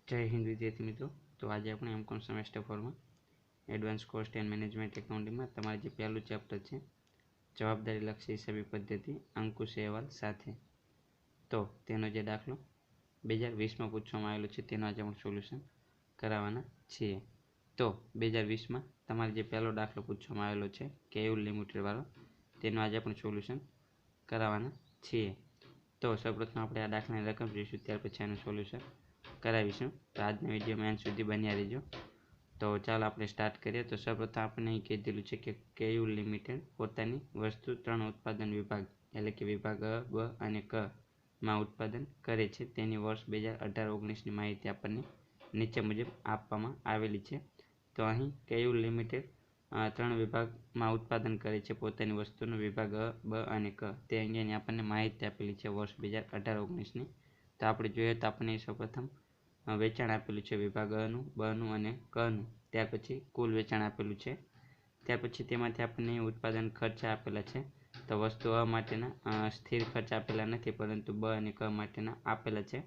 जय हिंद विद्यार्थी मित्रों। तो आज આપણે એમકોમ સેમેસ્ટર 4 માં એડવાન્સ કોસ્ટ એન્ડ મેનેજમેન્ટ એકાઉન્ટિંગમાં તમારે જે પહેલું ચેપ્ટર છે જવાબદારી લક્ષી હિસાબી પદ્ધતિ અંકુશ અહેવાલ સાથે, તો તેનો જે દાખલો 2020માં પૂછવામાં આવેલો છે તેનો આજે આપણે સોલ્યુશન કરાવવાના છીએ। તો 2020માં તમારે જે પહેલો દાખલો પૂછવામાં આવેલો છે કેયુર લિમિટેડ વાળો, તેનો આજે આપણે સોલ્યુશન કરાવવાના છીએ। તો સૌપ્રથમ આપણે આ દાખલાની રકમ જોઈશું, ત્યાર પછી આનું સોલ્યુશન કરાવીશું। તો આજના વિડીયોમાં એન્ડ સુધી બન્યા રહેજો। તો ચાલો આપણે સ્ટાર્ટ કરીએ। તો સૌપ્રથમ આપણે અહીં કીધેલું છે કે કેયુર લિમિટેડ પોતાની વસ્તુ 3 ઉત્પાદન વિભાગ એટલે કે વિભાગ અ, બ અને ક માં ઉત્પાદન કરે છે, તેની વર્ષ 2018-19ની માહિતી આપણને નીચે મુજબ આપવામાં આવેલી છે। તો અહીં કેયુર લિમિટેડ 3 વિભાગમાં ઉત્પાદન કરે છે પોતાની વસ્તુનું, વિભાગ અ, બ અને ક, તે અંગેની આપણને માહિતી આપેલી છે વર્ષ 2018-19ની। તો આપણે જોઈએ તો આપણને સૌપ્રથમ વેચાણ આપેલું છે વિભાગ અનું, બનું અને કનું, ત્યાર પછી કુલ વેચાણ આપેલું છે, ત્યાર પછી તેમાંથી આપણને ઉત્પાદન ખર્ચા આપેલા છે। તો વસ્તુ અ માટેના સ્થિર ખર્ચ આપેલા નથી, પરંતુ બ અને ક માટેના આપેલા છે।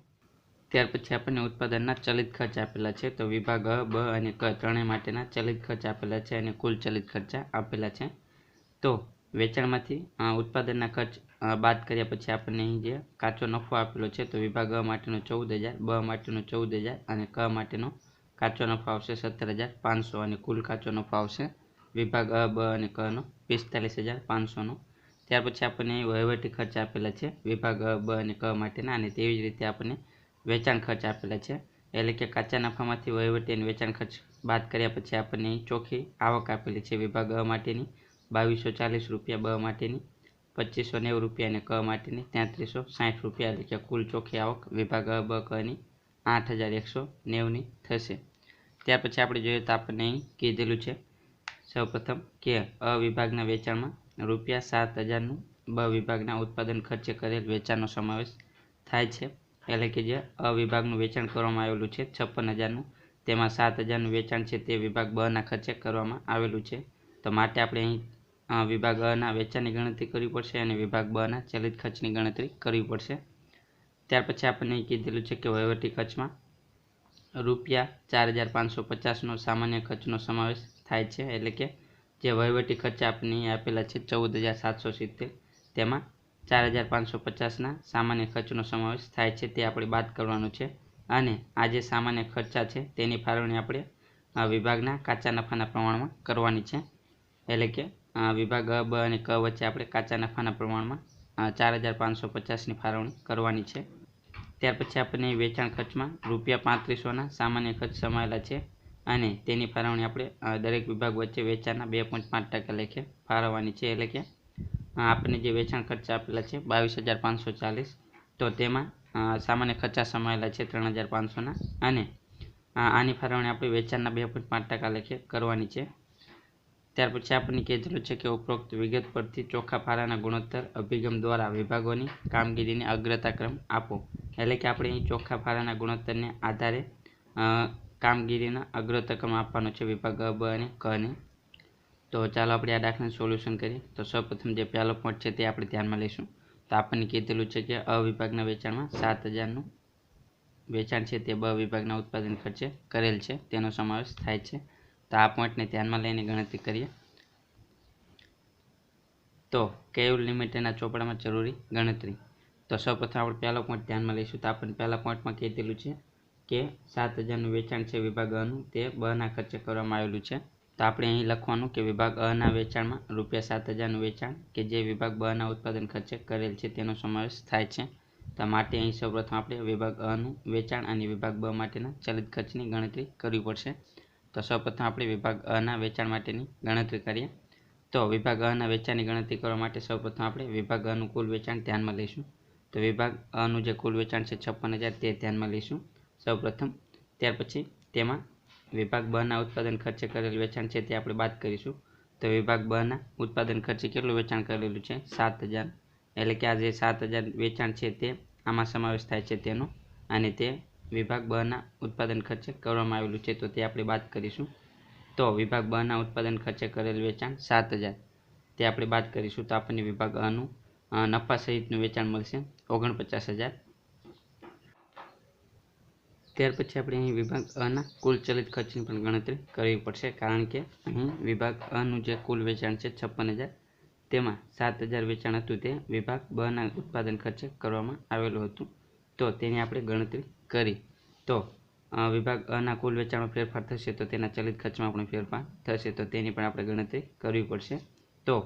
ત્યાર પછી આપણને ઉત્પાદનના ચલિત ખર્ચ આપેલા છે। તો વિભાગ અ, બ અને ક ત્રણેય માટેના ચલિત ખર્ચ આપેલા છે અને કુલ ચલિત ખર્ચા આપેલા છે। તો વેચાણમાંથી ઉત્પાદનના ખર્ચ બાદ કર્યા પછી આપણને અહીં જે કાચો નફો આપેલો છે, તો વિભાગ અ માટેનો 14,000, બ માટેનો 14,000 અને ક માટેનો કાચો નફો આવશે 17,500 અને કુલ કાચો નફો આવશે વિભાગ અ, બ અને કનો 45,500નો। ત્યાર પછી આપણને વહીવટી ખર્ચ આપેલા છે વિભાગ અ, બ અને ક માટેના, અને તેવી જ રીતે આપણને વેચાણ ખર્ચ આપેલા છે, એટલે કે કાચા નફામાંથી વહીવટી અને વેચાણ ખર્ચ બાદ કર્યા પછી આપણને અહીં ચોખ્ખી આવક આપેલી છે વિભાગ અ માટેની 2,240 રૂપિયા, બ માટેની 2,590 રૂપિયા અને ક માટેની 3,360 રૂપિયા, એટલે કે કુલ ચોખ્ખી આવક વિભાગ અ, બ, કની 8,190ની થશે। ત્યાર પછી આપણે જોઈએ તો આપણને અહીં કીધેલું છે સૌપ્રથમ કે અ વિભાગના વેચાણમાં ₹7,000નું બ વિભાગના ઉત્પાદન ખર્ચે કરેલ વેચાણનો સમાવેશ થાય છે, એટલે કે જે અ વિભાગનું વેચાણ કરવામાં આવેલું છે 56,000નું, તેમાં 7,000નું વેચાણ છે તે વિભાગ બના ખર્ચે કરવામાં આવેલું છે। તો માટે આપણે અહીં વિભાગ અના વેચાણની ગણતરી કરવી પડશે અને વિભાગ બના ચલિત ખર્ચની ગણતરી કરવી પડશે। ત્યાર પછી આપણને કીધેલું છે કે વહીવટી ખર્ચમાં ₹4,550નો સામાન્ય ખર્ચનો સમાવેશ થાય છે, એટલે કે જે વહીવટી ખર્ચ આપણને આપેલા છે 14,770, તેમાં 4,550ના સામાન્ય ખર્ચનો સમાવેશ થાય છે, તે આપણે બાદ કરવાનું છે, અને આ જે સામાન્ય ખર્ચા છે તેની ફાળવણી આપણે વિભાગના કાચા નફાના પ્રમાણમાં કરવાની છે, એટલે કે વિભાગ અ, બ અને ક વચ્ચે આપણે કાચા નફાના પ્રમાણમાં 4,550ની ફાળવણી કરવાની છે। ત્યાર પછી આપણને વેચાણ ખર્ચમાં ₹3500ના સામાન્ય ખર્ચ સમાયેલા છે, અને તેની ફાળવણી આપણે દરેક વિભાગ વચ્ચે વેચાણના 2.5% લેખે ફાળવવાની છે, એટલે કે આપણને જે વેચાણ ખર્ચ આપેલા છે 22,540, તો તેમાં સામાન્ય ખર્ચા સમાયેલા છે 3,500ના, અને આની ફાળવણી આપણે વેચાણના 2.5% લેખે કરવાની છે। ત્યાર પછી આપણને કીધેલું છે કે ઉપરોક્ત વિગત પરથી ચોખ્ખા ફાળાના ગુણોત્તર અભિગમ દ્વારા વિભાગોની કામગીરીને અગ્રતાક્રમ આપો, એટલે કે આપણે અહીં ચોખ્ખા ફાળાના ગુણોત્તરને આધારે કામગીરીના અગ્રતાક્રમ આપવાનો છે વિભાગ અ, બ અને કને। તો ચાલો આપણે આ દાખલાનું સોલ્યુશન કરીએ। તો સૌપ્રથમ જે પહેલો પોઈન્ટ છે તે આપણે ધ્યાનમાં લઈશું। તો આપણને કીધેલું છે કે અ વિભાગના વેચાણમાં 7,000નું વેચાણ છે તે બ વિભાગના ઉત્પાદન ખર્ચે કરેલ છે, તેનો સમાવેશ થાય છે। તો આ પોઈન્ટને ધ્યાનમાં લઈને ગણતરી કરીએ। તો કેયુર લિમિટેડના ચોપડામાં જરૂરી ગણતરી। તો સૌપ્રથમ આપણે પહેલો પોઈન્ટ ધ્યાનમાં લઈશું। તો આપણને પહેલા પોઈન્ટમાં કીધેલું છે કે 7,000નું વેચાણ છે વિભાગ અનું, તે બના ખર્ચે કરવામાં આવેલું છે। તો આપણે અહીં લખવાનું કે વિભાગ અના વેચાણમાં ₹7,000નું વેચાણ કે જે વિભાગ બના ઉત્પાદન ખર્ચે કરેલ છે તેનો સમાવેશ થાય છે। તો માટે અહીં સૌપ્રથમ આપણે વિભાગ અનું વેચાણ અને વિભાગ બ માટેના ચલિત ખર્ચની ગણતરી કરવી પડશે। તો સૌપ્રથમ આપણે વિભાગ અના વેચાણ માટેની ગણતરી કરીએ। તો વિભાગ અના વેચાણની ગણતરી કરવા માટે સૌપ્રથમ આપણે વિભાગ અનું કુલ વેચાણ ધ્યાનમાં લઈશું। તો વિભાગ અનું જે કુલ વેચાણ છે 56,000 તે ધ્યાનમાં લઈશું સૌપ્રથમ। ત્યાર પછી તેમાં વિભાગ બના ઉત્પાદન ખર્ચે કરેલ વેચાણ છે તે આપણે બાદ કરીશું। તો વિભાગ બના ઉત્પાદન ખર્ચે કેટલું વેચાણ કરેલું છે 7,000, એટલે કે આ જે 7,000 વેચાણ છે તે આમાં સમાવેશ થાય છે તેનો, અને તે વિભાગ બના ઉત્પાદન ખર્ચે કરવામાં આવેલું છે, તો તે આપણે બાદ કરીશું। તો વિભાગ બના ઉત્પાદન ખર્ચે કરેલ વેચાણ 7,000 તે આપણે બાદ કરીશું। તો આપણને વિભાગ અનું નફા સહિતનું વેચાણ મળશે 49,000। ત્યાર પછી આપણે અહીં વિભાગ અના કુલ ચલિત ખર્ચની પણ ગણતરી કરવી પડશે, કારણ કે અહીં વિભાગ અનું જે કુલ વેચાણ છે 56,000, તેમાં 7,000 વેચાણ હતું તે વિભાગ બના ઉત્પાદન ખર્ચે કરવામાં આવેલું હતું. તો તેની આપણે ગણતરી કરી. તો વિભાગ અના કુલ વેચાણમાં ફેરફાર થશે તો તેના ચલિત ખર્ચમાં પણ ફેરફાર થશે, તો તેની પણ આપણે ગણતરી કરવી પડશે. તો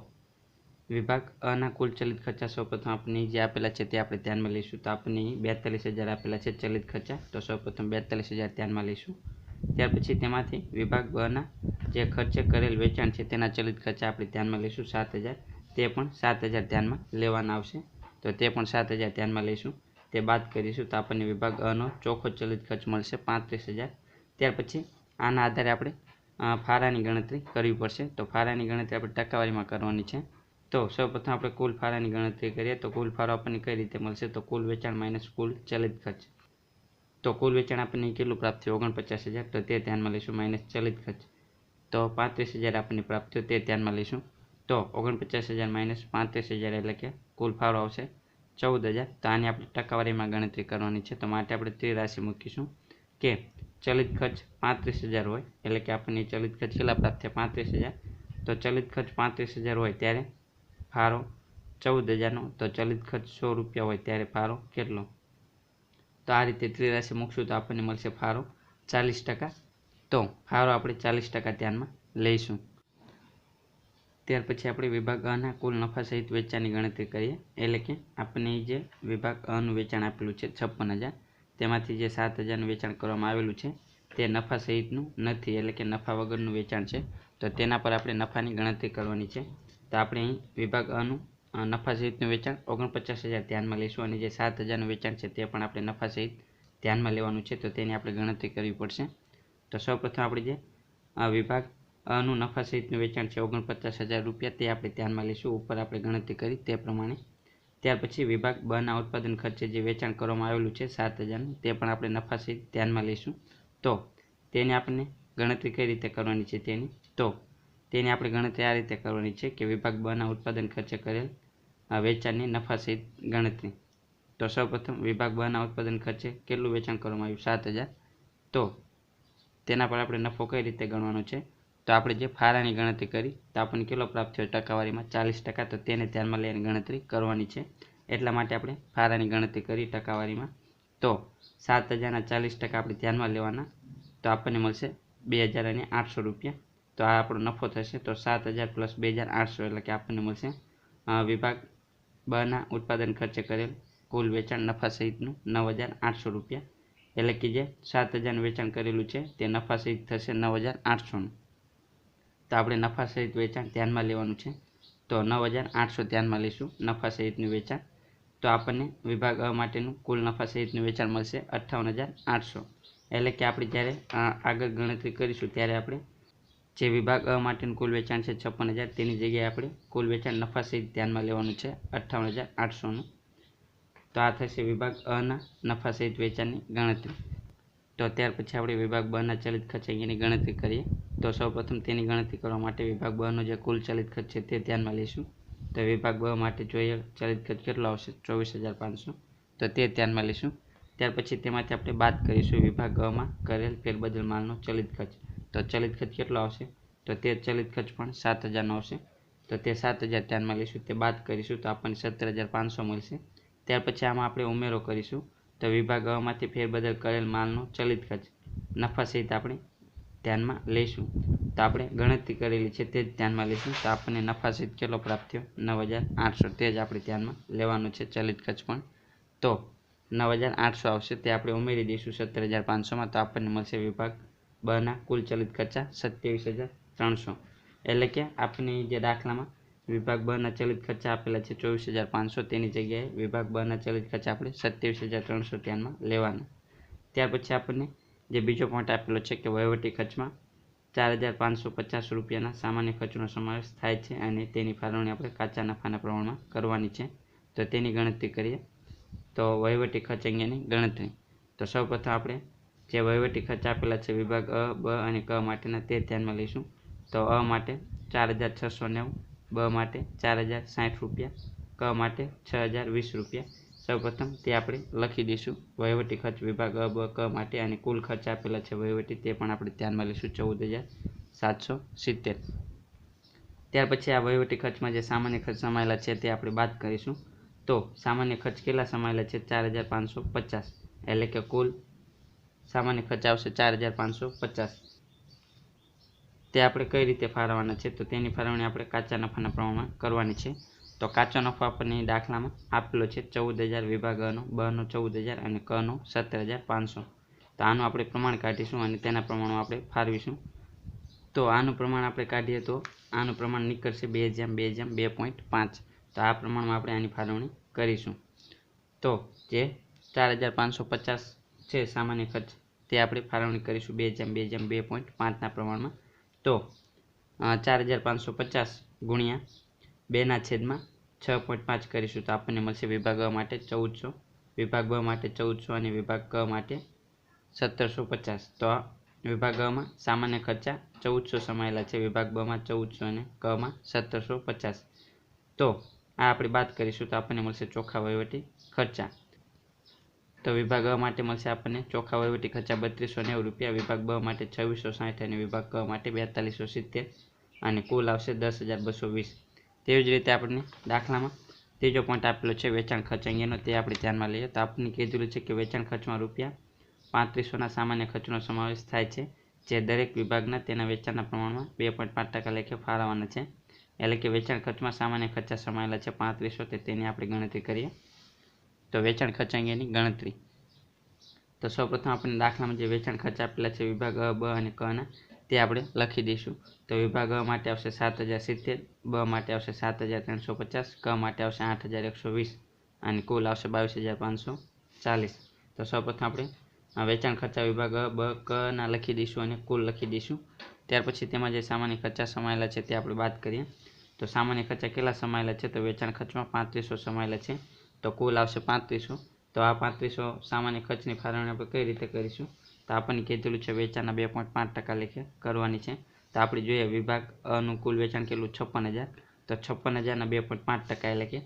વિભાગ અના કુલ ચલિત ખર્ચા સૌપ્રથમ આપણે જે આપેલા છે તે આપણે ધ્યાનમાં લઈશું. તો આપણને 42,000 આપેલા છે ચલિત ખર્ચા, તો સૌપ્રથમ 42,000 ધ્યાનમાં લઈશું. ત્યાર પછી તેમાંથી વિભાગ બના જે ખર્ચે કરેલ વેચાણ છે તેના ચલિત ખર્ચા આપણે ધ્યાનમાં લઈશું 7,000, તે પણ 7,000 ધ્યાનમાં લેવાના આવશે. તો તે પણ 7,000 ધ્યાનમાં લઈશું, તે બાદ કરીશું તો આપણને વિભાગ અનો ચોખ્ખો ચલિત ખર્ચ મળશે 35,000. ત્યાર પછી આના આધારે આપણે ફાળાની ગણતરી કરવી પડશે. તો ફાળાની ગણતરી આપણે ટકાવારીમાં કરવાની છે. તો સૌપ્રથમ આપણે કુલ ફાળાની ગણતરી કરીએ તો કુલ ફાળો આપણને કઈ રીતે મળશે, તો કુલ વેચાણ માઇનસ કુલ ચલિત ખર્ચ. તો કુલ વેચાણ આપણને કેટલું પ્રાપ્ત થયું 49,000, તો તે ધ્યાનમાં લઈશું, માઇનસ ચલિત ખર્ચ તો 35,000 આપણને પ્રાપ્ત થયો, તે ધ્યાનમાં લઈશું. તો 49,000 માઇનસ 35,000 એટલે કે કુલ ફાળો આવશે 14,000. તો આની આપણે ટકાવારીમાં ગણતરી કરવાની છે. તો માટે આપણે ત્રિરાશિ મૂકીશું કે ચલિત ખર્ચ 35,000 હોય એટલે કે આપણને ચલિત ખર્ચ કેટલા પ્રાપ્ત થયા 35,000. તો ચલિત ખર્ચ 35,000 હોય ત્યારે ફાળો 14,000નો, તો ચલિત ખર્ચ 100 રૂપિયા હોય ત્યારે ફાળો કેટલો. તો આ રીતે ત્રિરાશિ મૂકશું તો આપણને મળશે ફાળો 40%. તો ફાળો આપણે 40% ધ્યાનમાં લઈશું. ત્યાર પછી આપણે વિભાગ અના કુલ નફા સહિત વેચાણની ગણતરી કરીએ. એટલે કે આપણને જે વિભાગ અનું વેચાણ આપેલું છે 56,000, તેમાંથી જે 7,000નું વેચાણ કરવામાં આવેલું છે તે નફા સહિતનું નથી, એટલે કે નફા વગરનું વેચાણ છે. તો તેના પર આપણે નફાની ગણતરી કરવાની છે. તો આપણે અહીં વિભાગ અનું નફા સહિતનું વેચાણ 49,000 ધ્યાનમાં લઈશું, અને જે 7,000નું વેચાણ છે તે પણ આપણે નફા સહિત ધ્યાનમાં લેવાનું છે. તો તેની આપણે ગણતરી કરવી પડશે. તો સૌપ્રથમ આપણે જે વિભાગ અનું નફા સહિતનું વેચાણ છે 49,000 રૂપિયા, તે આપણે ધ્યાનમાં લઈશું, ઉપર આપણે ગણતરી કરી તે પ્રમાણે. ત્યાર પછી વિભાગ બના ઉત્પાદન ખર્ચે જે વેચાણ કરવામાં આવેલું છે 7,000નું, તે પણ આપણે નફા સહિત ધ્યાનમાં લઈશું. તો તેની આપણને ગણતરી કઈ રીતે કરવાની છે તેની આપણે ગણતરી આ રીતે કરવાની છે કે વિભાગ બના ઉત્પાદન ખર્ચે કરેલ વેચાણની નફા સહિત ગણતરી. તો સૌપ્રથમ વિભાગ બના ઉત્પાદન ખર્ચે કેટલું વેચાણ કરવામાં આવ્યું 7,000. તો તેના પર આપણે નફો કઈ રીતે ગણવાનો છે, તો આપણે જે ફાળાની ગણતરી કરી તો આપણને કેટલો પ્રાપ્ત થયો ટકાવારીમાં 40%. તો તેને ધ્યાનમાં લઈને ગણતરી કરવાની છે. એટલા માટે આપણે ફાળાની ગણતરી કરી ટકાવારીમાં. તો 7,000ના 40% આપણે ધ્યાનમાં લેવાના, તો આપણને મળશે 2,800 રૂપિયા. તો આ આપણો નફો થશે. તો 7,000 પ્લસ 2,800 એટલે કે આપણને મળશે વિભાગ બના ઉત્પાદન ખર્ચે કરેલ કુલ વેચાણ નફા સહિતનું 9,800 રૂપિયા. એટલે કે જે 7,000નું વેચાણ કરેલું છે તે નફા સહિત થશે 9,800નું. તો આપણે નફા સહિત વેચાણ ધ્યાનમાં લેવાનું છે. તો 9,800 ધ્યાનમાં લઈશું નફા સહિતનું વેચાણ. તો આપણને વિભાગ અ માટેનું કુલ નફા સહિતનું વેચાણ મળશે 58,800. એટલે કે આપણે જ્યારે આગળ ગણતરી કરીશું ત્યારે આપણે જે વિભાગ અ માટેનું કુલ વેચાણ છે 56,000, તેની જગ્યાએ આપણે કુલ વેચાણ નફા સહિત ધ્યાનમાં લેવાનું છે 58,800નું. તો આ થશે વિભાગ અના નફા સહિત વેચાણની ગણતરી. તો ત્યાર પછી આપણે વિભાગ બના ચલિત ખર્ચ અહીંયાની ગણતરી કરીએ. તો સૌપ્રથમ તેની ગણતરી કરવા માટે વિભાગ બનો જે કુલ ચલિત ખર્ચ છે તે ધ્યાનમાં લઈશું. તો વિભાગ બ માટે જોઈએ ચલિત ખર્ચ કેટલો આવશે 24,500. તો તે ધ્યાનમાં લઈશું. ત્યાર પછી તેમાંથી આપણે બાદ કરીશું વિભાગ અમાં કરેલ ફેરબદલ માલનો ચલિત ખર્ચ. તો ચલિત ખર્ચ કેટલો આવશે, તો તે ચલિત ખર્ચ પણ 7,000નો આવશે. તો તે 7,000 ધ્યાનમાં લઈશું, તે બાદ કરીશું તો આપણને 17,500 મળશે. ત્યાર પછી આમાં આપણે ઉમેરો કરીશું. તો વિભાગ અમાંથી ફેરબદલ કરેલ માલનો ચલિત ખર્ચ નફા સહિત આપણે ધ્યાનમાં લઈશું. તો આપણે ગણતરી કરેલી છે તે જ ધ્યાનમાં લઈશું. તો આપણને નફા સહિત કેટલો પ્રાપ્ત થયો 9,800, તે જ આપણે ધ્યાનમાં લેવાનું છે ચલિત ખર્ચ પણ. તો 9,800 આવશે, તે આપણે ઉમેરી દઈશું 17,500માં. તો આપણને મળશે વિભાગ બના કુલ ચલિત ખર્ચા 27,300. એટલે કે આપણે જે દાખલામાં વિભાગ બના ચલિત ખર્ચા આપેલા છે 24,500, તેની જગ્યાએ વિભાગ બના ચલિત ખર્ચા આપણે 27,300 ધ્યાનમાં લેવાના. ત્યાર પછી આપણને જે બીજો પોઈન્ટ આપેલો છે કે વહીવટી ખર્ચમાં 4,550 રૂપિયાના સામાન્ય ખર્ચનો સમાવેશ થાય છે, અને તેની ફાળવણી આપણે કાચા નફાના પ્રમાણમાં કરવાની છે. તો તેની ગણતરી કરીએ. તો વહીવટી ખર્ચ અંગેની ગણતરી. તો સૌપ્રથમ આપણે જે વહીવટી ખર્ચ આપેલા છે વિભાગ અ, બ અને ક માટેના તે ધ્યાનમાં લઈશું. તો અ માટે 4,690, બ માટે 4,060 રૂપિયા, ક માટે 6,020 રૂપિયા. સૌપ્રથમ તે આપણે લખી દઈશું વહીવટી ખર્ચ વિભાગ અ બ ક માટે, અને કુલ ખર્ચ આપેલા છે વહીવટી તે પણ આપણે ધ્યાનમાં લઈશું 14,770. ત્યાર પછી આ વહીવટી ખર્ચમાં જે સામાન્ય ખર્ચ સમાયેલા છે તે આપણે બાદ કરીશું. તો સામાન્ય ખર્ચ કેટલા સમાયેલા છે? 4,550, એટલે કે કુલ સામાન્ય ખર્ચ આવશે 4,550. તે આપણે કઈ રીતે ફાળવવાના છે? તો તેની ફાળવણી આપણે કાચા નફાના પ્રમાણમાં કરવાની છે. તો કાચો નફો આપણને દાખલામાં આપેલો છે 14,000 વિભાગ અનો, બનો 14,000 અને કનો 17,500. તો આનું આપણે પ્રમાણ કાઢીશું અને તેના પ્રમાણમાં આપણે ફાળવીશું. તો આનું પ્રમાણ આપણે કાઢીએ તો આનું પ્રમાણ નીકળશે 2:2:2.5. તો આ પ્રમાણમાં આપણે આની ફાળવણી કરીશું. તો જે 4,550 છે સામાન્ય ખર્ચ તે આપણે ફાળવણી કરીશું 2:2:2.5ના પ્રમાણમાં. તો 4,550 ગુણ્યા 2/6.5 કરીશું તો આપણને મળશે વિભાગ અ માટે 1400, વિભાગ બ માટે 1400 અને વિભાગ ક માટે 1750. તો વિભાગ અમાં સામાન્ય ખર્ચા 1400 સમાયેલા છે, વિભાગ બમાં 1400 અને કમાં 1750. તો આ આપણે બાદ કરીશું તો આપણને મળશે ચોખ્ખા વહીવટી ખર્ચા. તો વિભાગ અ માટે મળશે આપણને ચોખ્ખા વહીવટી ખર્ચા 3290 રૂપિયા, વિભાગ બ માટે 2660 અને વિભાગ ક માટે 4270 અને કુલ આવશે 10,220. તેવી જ રીતે આપણને દાખલામાં ત્રીજો પોઈન્ટ આપેલો છે વેચાણ ખર્ચ અંગેનો, તે આપણે ધ્યાનમાં લઈએ. તો આપણને કીધેલું છે કે વેચાણ ખર્ચમાં રૂપિયા 3500ના સામાન્ય ખર્ચનો સમાવેશ થાય છે, જે દરેક વિભાગના તેના વેચાણના પ્રમાણમાં 2.5% લેખે ફાળવવાના છે. એટલે કે વેચાણ ખર્ચમાં સામાન્ય ખર્ચા સમાયેલા છે 3500, તે તેની આપણે ગણતરી કરીએ. તો વેચાણ ખર્ચ અંગેની ગણતરી. તો સૌપ્રથમ આપણને દાખલામાં જે વેચાણ ખર્ચ આપેલા છે વિભાગ અ બ અને કના તે આપણે લખી દઈશું. તો વિભાગ અ માટે આવશે 7,070, બ માટે આવશે 7,350, ક માટે આવશે 8,120 અને કુલ આવશે 22,540. તો સૌપ્રથમ આપણે વેચાણ ખર્ચા વિભાગ અ બ ક ના લખી દઈશું અને કુલ લખી દઈશું. ત્યાર પછી તેમાં જે સામાન્ય ખર્ચા સમાયેલા છે તે આપણે બાદ કરીએ. તો સામાન્ય ખર્ચા કેટલા સમાયેલા છે? તો વેચાણ ખર્ચમાં 3500 સમાયેલા છે, તો કુલ આવશે 3500. તો આ 3500 સામાન્ય ખર્ચની ફાળવણી આપણે કઈ રીતે કરીશું? તો આપણને કીધેલું છે વેચાણના 2.5% લેખે કરવાની છે. તો આપણે જોઈએ વિભાગ અનું કુલ વેચાણ કેટલું? 56,000. તો 56,000ના 2.5% એટલે કે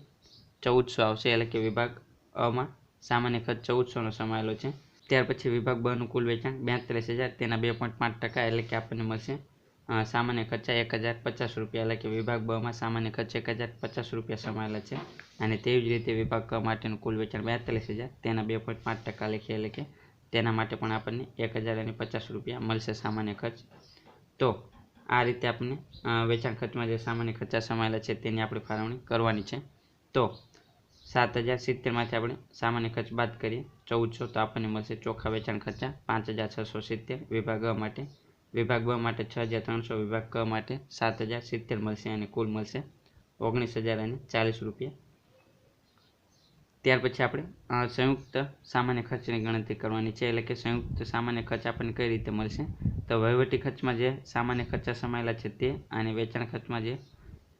1400 આવશે. એટલે કે વિભાગ અમાં સામાન્ય ખર્ચ 1400નો સમાયેલો છે. ત્યાર પછી વિભાગ બનું કુલ વેચાણ 42,000, તેના 2.5% એટલે કે આપણને મળશે સામાન્ય ખર્ચા 1,050 રૂપિયા. એટલે કે વિભાગ બમાં સામાન્ય ખર્ચ 1,050 રૂપિયા સમાયેલા છે. અને તેવી જ રીતે વિભાગ ક માટેનું કુલ વેચાણ 42,000, તેના 2.5% લેખે, એટલે કે તેના માટે પણ આપણને 1,050 રૂપિયા મળશે સામાન્ય ખર્ચ. તો આ રીતે આપણને વેચાણ ખર્ચમાં જે સામાન્ય ખર્ચા સમાયેલા છે તેની આપણે ફાળવણી કરવાની છે. તો 7,070માંથી આપણે સામાન્ય ખર્ચ બાદ કરીએ 1400, તો આપણને મળશે ચોખ્ખા વેચાણ ખર્ચા 5,670 વિભાગ અ માટે, વિભાગ બ માટે 6,300, વિભાગ ક માટે 7,070 મળશે અને કુલ મળશે 19,040 રૂપિયા. ત્યાર પછી આપણે સંયુક્ત સામાન્ય ખર્ચની ગણતરી કરવાની છે. એટલે કે સંયુક્ત સામાન્ય ખર્ચ આપણને કઈ રીતે મળશે? તો વહીવટી ખર્ચમાં જે સામાન્ય ખર્ચા સમાયેલા છે તે અને વેચાણ ખર્ચમાં જે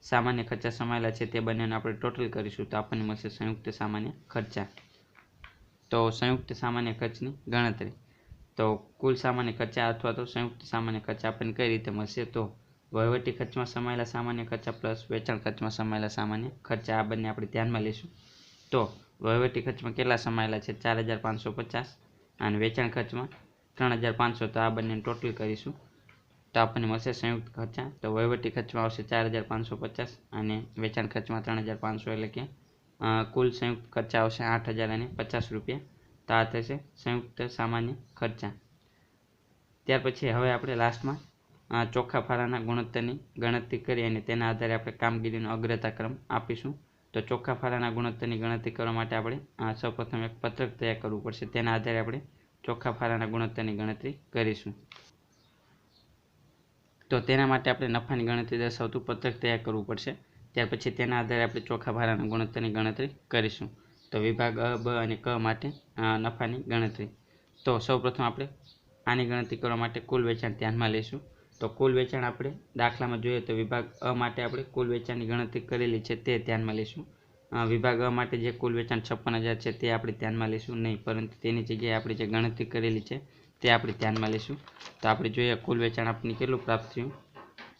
સામાન્ય ખર્ચા સમાયેલા છે તે બંનેને આપણે ટોટલ કરીશું તો આપણને મળશે સંયુક્ત સામાન્ય ખર્ચા. તો સંયુક્ત સામાન્ય ખર્ચની ગણતરી. તો કુલ સામાન્ય ખર્ચા અથવા તો સંયુક્ત સામાન્ય ખર્ચા આપણને કઈ રીતે મળશે? તો વહીવટી ખર્ચમાં સમાયેલા સામાન્ય ખર્ચા પ્લસ વેચાણ ખર્ચમાં સમાયેલા સામાન્ય ખર્ચા, આ બંને આપણે ધ્યાનમાં લઈશું. તો વહીવટી ખર્ચમાં કેટલા સમાયેલા છે? 4,550 અને વેચાણ ખર્ચમાં 3,500. તો આ બંનેને ટોટલ કરીશું તો આપણને મળશે સંયુક્ત ખર્ચા. તો વહીવટી ખર્ચમાં આવશે 4,550 અને વેચાણ ખર્ચમાં 3,500, એટલે કે કુલ સંયુક્ત ખર્ચા આવશે 8,050 રૂપિયા. તો આ થશે સંયુક્ત સામાન્ય ખર્ચા. ત્યાર પછી હવે આપણે લાસ્ટમાં ચોખ્ખા ફાળાના ગુણોત્તરની ગણતરી કરી અને તેના આધારે આપણે કામગીરીનો અગ્રતા ક્રમ આપીશું. તો ચોખ્ખા ફાળાના ગુણોત્તરની ગણતરી કરવા માટે આપણે સૌપ્રથમ એક પત્રક તૈયાર કરવું પડશે. તેના આધારે આપણે ચોખ્ખા ફાળાના ગુણોત્તરની ગણતરી કરીશું. તો તેના માટે આપણે નફાની ગણતરી દર્શાવતું પત્રક તૈયાર કરવું પડશે. ત્યાર પછી તેના આધારે આપણે ચોખ્ખા ફાળાના ગુણોત્તરની ગણતરી કરીશું. તો વિભાગ અ બ અને ક માટે નફાની ગણતરી. તો સૌપ્રથમ આપણે આની ગણતરી કરવા માટે કુલ વેચાણ ધ્યાનમાં લઈશું. તો કુલ વેચાણ આપણે દાખલામાં જોઈએ તો વિભાગ અ માટે આપણે કુલ વેચાણની ગણતરી કરેલી છે તે ધ્યાનમાં લઈશું. વિભાગ અ માટે જે કુલ વેચાણ 56,000 છે તે આપણે ધ્યાનમાં લઈશું નહીં, પરંતુ તેની જગ્યાએ આપણે જે ગણતરી કરેલી છે તે આપણે ધ્યાનમાં લઈશું. તો આપણે જોઈએ કુલ વેચાણ આપણને કેટલું પ્રાપ્ત થયું?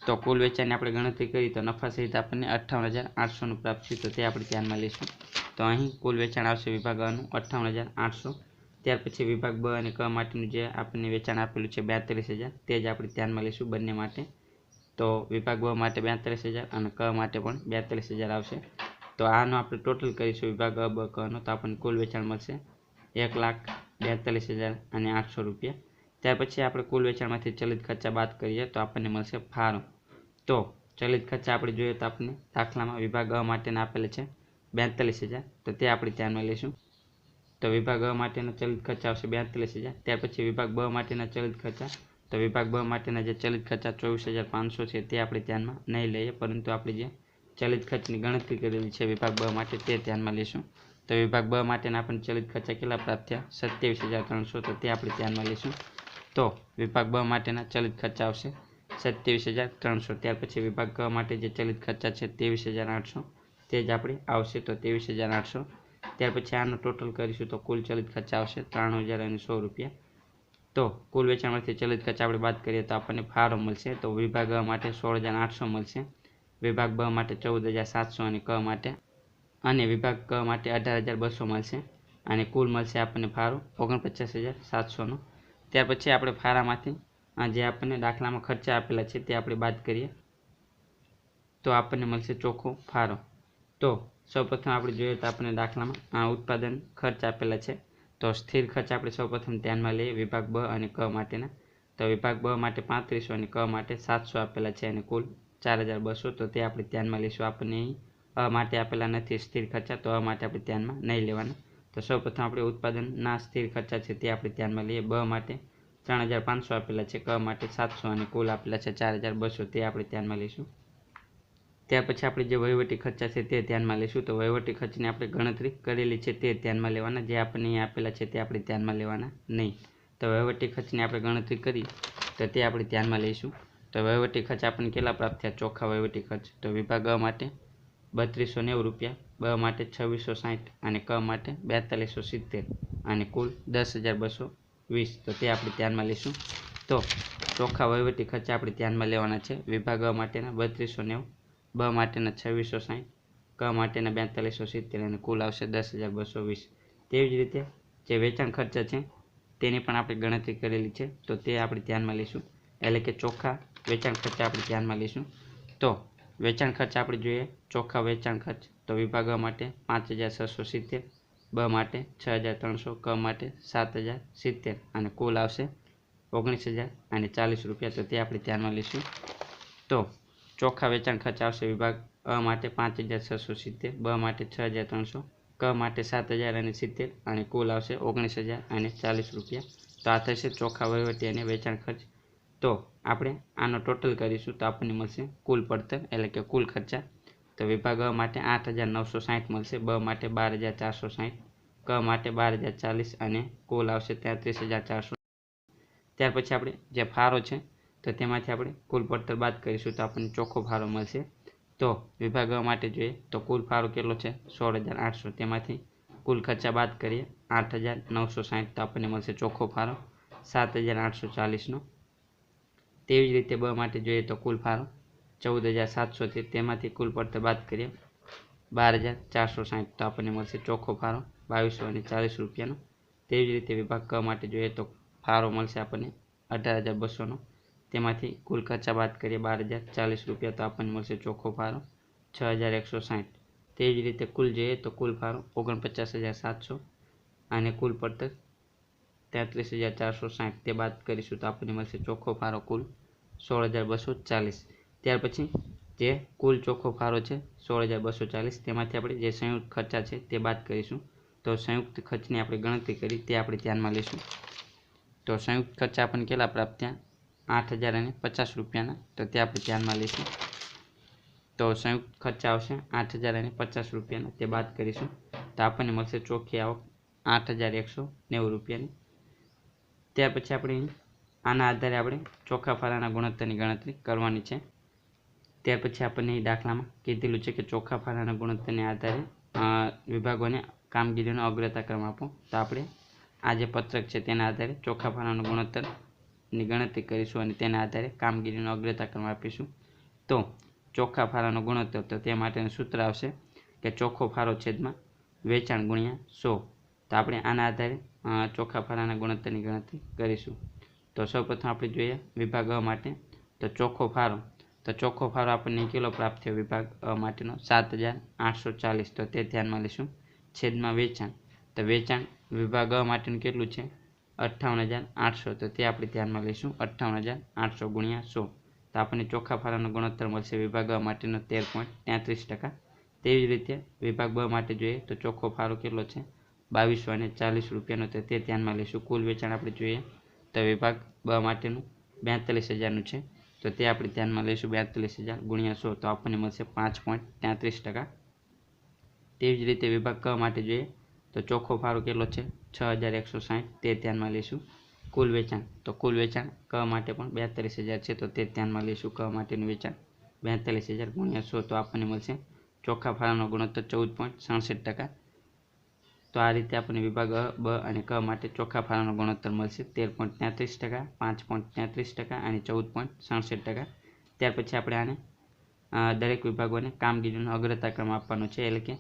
તો કુલ વેચાણની આપણે ગણતરી કરી તો નફા સહિત આપણને 58,800નું પ્રાપ્ત થયું, તો તે આપણે ધ્યાનમાં લઈશું. તો અહીં કુલ વેચાણ આવશે વિભાગ અનું 58,800. ત્યાર પછી વિભાગ બ અને ક માટેનું જે આપણને વેચાણ આપેલું છે 42,000, તે જ આપણે ધ્યાનમાં લઈશું બંને માટે. તો વિભાગ બ માટે 42,000 અને ક માટે પણ 42,000 આવશે. તો આનો આપણે ટોટલ કરીશું વિભાગ અ બ કનો, તો આપણને કુલ વેચાણ મળશે 1,42,800 રૂપિયા. ત્યાર પછી આપણે કુલ વેચાણમાંથી ચલિત ખર્ચા બાદ કરીએ તો આપણને મળશે ફાળો. તો ચલિત ખર્ચા આપણે જોઈએ તો આપણને દાખલામાં વિભાગ અ માટેના આપેલા છે 42,000, તો તે આપણે ધ્યાનમાં લઈશું. તો વિભાગ અ માટેના ચલિત ખર્ચા આવશે 42,000. ત્યાર પછી વિભાગ બ માટેના ચલિત ખર્ચા, તો વિભાગ બ માટેના જે ચલિત ખર્ચા 24,500 છે તે આપણે ધ્યાનમાં નહીં લઈએ, પરંતુ આપણે જે ચલિત ખર્ચની ગણતરી કરેલી છે વિભાગ બ માટે તે ધ્યાનમાં લઈશું. તો વિભાગ બ માટેના આપણને ચલિત ખર્ચા કેટલા પ્રાપ્ત થયા? 27,300, તો તે આપણે ધ્યાનમાં લઈશું. તો વિભાગ બ માટેના ચલિત ખર્ચા આવશે 27,300. ત્યાર પછી વિભાગ ક માટે જે ચલિત ખર્ચા છે 23,800, તે જ આપણે આવશે, તો 23,800. ત્યાર પછી આનો ટોટલ કરીશું તો કુલ ચલિત ખર્ચા આવશે 93,100 રૂપિયા. તો કુલ વેચાણમાંથી ચલિત ખર્ચા આપણે બાદ કરીએ તો આપણને ફાળો મળશે. તો વિભાગ અ માટે 16,800 મળશે, વિભાગ બ માટે 14,700 અને વિભાગ ક માટે 18,200 મળશે, અને કુલ મળશે આપણને ફાળો 49,700નો. ત્યાર પછી આપણે ફાળામાંથી જે આપણને દાખલામાં ખર્ચા આપેલા છે તે આપણે બાદ કરીએ તો આપણને મળશે ચોખ્ખો ફાળો. તો સૌપ્રથમ આપણે જોઈએ તો આપણને દાખલામાં ઉત્પાદન ખર્ચ આપેલા છે. તો સ્થિર ખર્ચ આપણે સૌપ્રથમ ધ્યાનમાં લઈએ વિભાગ બ અને ક માટેના. તો વિભાગ બ માટે 3500 અને ક માટે 700 આપેલા છે, અને કુલ 4,200, તો તે આપણે ધ્યાનમાં લઈશું. આપણને અહીં અ માટે આપેલા નથી સ્થિર ખર્ચા, તો અ માટે આપણે ધ્યાનમાં નહીં લેવાના. તો સૌપ્રથમ આપણે ઉત્પાદનના સ્થિર ખર્ચા છે તે આપણે ધ્યાનમાં લઈએ. બ માટે 3,500 આપેલા છે, ક માટે 700 અને કુલ આપેલા છે 4,200, તે આપણે ધ્યાનમાં લઈશું. ત્યાર પછી આપણે જે વહીવટી ખર્ચા છે તે ધ્યાનમાં લઈશું. તો વહીવટી ખર્ચની આપણે ગણતરી કરેલી છે તે ધ્યાનમાં લેવાના, જે આપણને અહીં આપેલા છે તે આપણે ધ્યાનમાં લેવાના નહીં. તો વહીવટી ખર્ચની આપણે ગણતરી કરી તો તે આપણે ધ્યાનમાં લઈશું. તો વહીવટી ખર્ચ આપણને કેટલા પ્રાપ્ત થયા? ચોખ્ખા વહીવટી ખર્ચ. તો વિભાગ અ માટે 3,290 રૂપિયા, બ માટે 2,660 અને ક માટે 4,270 અને કુલ 10,220, તો તે આપણે ધ્યાનમાં લઈશું. તો ચોખ્ખા વહીવટી ખર્ચા આપણે ધ્યાનમાં લેવાના છે. વિભાગ અ માટેના 3,290, બ માટેના 2,660, ક માટેના 4,270 અને કુલ આવશે 10,220. તેવી જ રીતે જે વેચાણ ખર્ચા છે તેની પણ આપણે ગણતરી કરેલી છે, તો તે આપણે ધ્યાનમાં લઈશું. એટલે કે ચોખ્ખા વેચાણ ખર્ચા આપણે ધ્યાનમાં લઈશું. તો વેચાણ ખર્ચ આપણે જોઈએ ચોખ્ખા વેચાણ ખર્ચ, તો વિભાગ અ માટે 5,670, બ માટે 6,300, ક માટે 7,070 અને કુલ આવશે 19,040 રૂપિયા, તો તે આપણે ધ્યાનમાં લઈશું. તો ચોખ્ખા વેચાણ ખર્ચ આવશે વિભાગ અ માટે 5,670, બ માટે 6,300, ક માટે 7,070 અને કુલ આવશે 19,040 રૂપિયા. તો આ થશે ચોખ્ખા વહીવટી અને વેચાણ ખર્ચ. તો આપણે આનો ટોટલ કરીશું તો આપણને મળશે કુલ પડતર, એટલે કે કુલ ખર્ચા. તો વિભાગ અ માટે 8,960 મળશે, બ માટે 12,460, ક માટે 12,040 અને કુલ આવશે 33,400. ત્યાર પછી આપણે જે ફાળો છે તો તેમાંથી આપણે કુલ પડતર બાદ કરીશું તો આપણને ચોખ્ખો ફાળો મળશે. તો વિભાગ અ માટે જોઈએ તો કુલ ફાળો કેટલો છે? 16,800. તેમાંથી કુલ ખર્ચા બાદ કરીએ 8,960, તો આપણને મળશે ચોખ્ખો ફાળો 7,840નો. તેવી જ રીતે બ માટે જોઈએ તો કુલ ફાળો 14,700 છે, તેમાંથી કુલ પડતર બાદ કરીએ 12,460, તો આપણને મળશે ચોખ્ખો ફાળો 2,240 રૂપિયાનો. તેવી જ રીતે વિભાગ ક માટે જોઈએ તો ફાળો મળશે આપણને 18,200નો, તેમાંથી કુલ ખર્ચા બાદ કરીએ 12,040 રૂપિયા, તો આપણને મળશે ચોખ્ખો ફાળો 6,160. તેવી જ રીતે કુલ જોઈએ તો કુલ ફાળો 49,700 અને કુલ પડતર 33,460, તે બાદ કરીશું તો આપણને મળશે ચોખ્ખો ફાળો કુલ 16,240. ત્યાર પછી જે કુલ ચોખ્ખો ફાળો છે 16,240, તેમાંથી આપણે જે સંયુક્ત ખર્ચા છે તે બાદ કરીશું. તો સંયુક્ત ખર્ચની આપણે ગણતરી કરી તે આપણે ધ્યાનમાં લઈશું. તો સંયુક્ત ખર્ચા આપણને કેટલા પ્રાપ્ત થયા? 8,050 રૂપિયાના, તો તે આપણે ધ્યાનમાં લઈશું. તો સંયુક્ત ખર્ચા આવશે 8,050 રૂપિયાના, તે બાદ કરીશું તો આપણને મળશે ચોખ્ખી આવક 8,190 રૂપિયાની. ત્યાર પછી આપણે આના આધારે આપણે ચોખ્ખા ફાળાના ગુણોત્તરની ગણતરી કરવાની છે. ત્યાર પછી આપણને એ દાખલામાં કીધેલું છે કે ચોખ્ખા ફાળાના ગુણોત્તરને આધારે વિભાગોને કામગીરીનો અગ્રતાક્રમ આપો. તો આપણે આ જે પત્રક છે તેના આધારે ચોખ્ખા ફાળાના ગુણોત્તરની ગણતરી કરીશું અને તેના આધારે કામગીરીનો અગ્રતાક્રમ આપીશું. તો ચોખ્ખા ફાળાનો ગુણોત્તર, તો તે માટેનું સૂત્ર આવશે કે ચોખ્ખો ફાળો છેદમાં વેચાણ ગુણ્યા 100. તો આપણે આના આધારે ચોખ્ખા ફાળાના ગુણોત્તરની ગણતરી કરીશું. તો સૌપ્રથમ આપણે જોઈએ વિભાગ અ માટે. તો ચોખ્ખો ફાળો આપણને કેટલો પ્રાપ્ત થયો વિભાગ અ માટેનો? 7,840. તો તે ધ્યાનમાં લઈશું. છેદમાં વેચાણ, તો વેચાણ વિભાગ અ માટેનું કેટલું છે? 58,800. તો તે આપણે ધ્યાનમાં લઈશું. 58,800 ગુણ્યા 100. તો આપણને ચોખ્ખા ફાળાનો ગુણોત્તર મળશે વિભાગ અ માટેનો 13.33%. તેવી જ રીતે વિભાગ બ માટે જોઈએ તો ચોખ્ખો ફાળો કેટલો છે? 2240 રૂપિયાનો. તો તે ધ્યાનમાં લઈશું. કુલ વેચાણ આપણે જોઈએ તો વિભાગ બ માટેનું 42,000નું છે. તો તે આપણે ધ્યાનમાં લઈશું. 42,000 ગુણ્યા 100. તો આપણને મળશે 5.33%. તેવી જ રીતે વિભાગ ક માટે જોઈએ તો ચોખ્ખો ફાળો કેટલો છે? 6,160. તે ધ્યાનમાં લઈશું. કુલ વેચાણ, તો કુલ વેચાણ ક માટે પણ 42,000 છે. તો તે ધ્યાનમાં લઈશું. ક માટેનું વેચાણ 42,000 ગુણ્યા 100. તો આપણને મળશે ચોખ્ખા ફાળાનો ગુણોત્તર 14.67%. તો આ રીતે આપણને વિભાગ અ, બ અને ક માટે ચોખ્ખા ફાળાનો ગુણોત્તર મળશે 13.33%, 5.33% અને 14.67%. ત્યાર પછી આપણે આને દરેક વિભાગોને કામગીરીનો અગ્રતા ક્રમ આપવાનો છે. એટલે કે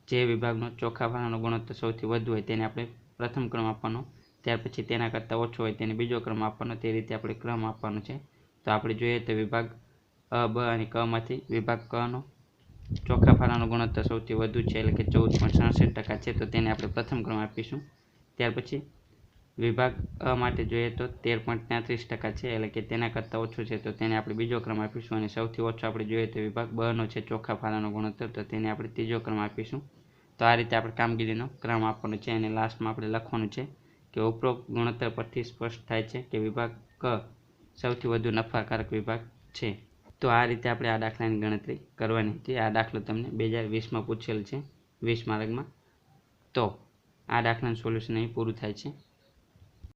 જે વિભાગનો ચોખ્ખા ફાળાનો ગુણોત્તર સૌથી વધુ હોય તેને આપણે પ્રથમ ક્રમ આપવાનો, ત્યાર પછી તેના કરતાં ઓછો હોય તેને બીજો ક્રમ આપવાનો. તે રીતે આપણે ક્રમ આપવાનો છે. તો આપણે જોઈએ તો વિભાગ અ, બ અને ક માંથી વિભાગ કનો ચોખ્ખા ફાળાનો ગુણોત્તર સૌથી વધુ છે, એટલે કે 14.67% છે. તો તેને આપણે પ્રથમ ક્રમ આપીશું. ત્યાર પછી વિભાગ અ માટે જોઈએ તો 13.33% છે, એટલે કે તેના કરતાં ઓછો છે. તો તેને આપણે બીજો ક્રમ આપીશું. અને સૌથી ઓછો આપણે જોઈએ તો વિભાગ બનો છે ચોખ્ખા ફાળાનો ગુણોત્તર. તો તેને આપણે ત્રીજો ક્રમ આપીશું. તો આ રીતે આપણે કામગીરીનો ક્રમ આપવાનો છે. અને લાસ્ટમાં આપણે લખવાનું છે કે ઉપરોક્ત ગુણોત્તર પરથી સ્પષ્ટ થાય છે કે વિભાગ ક સૌથી વધુ નફાકારક વિભાગ છે. તો આ રીતે આપણે આ દાખલાની ગણતરી કરવાની હતી. આ દાખલો તમને 2020માં પૂછેલ છે 20 માર્કમાં. તો આ દાખલાનું સોલ્યુશન અહીં પૂરું થાય છે.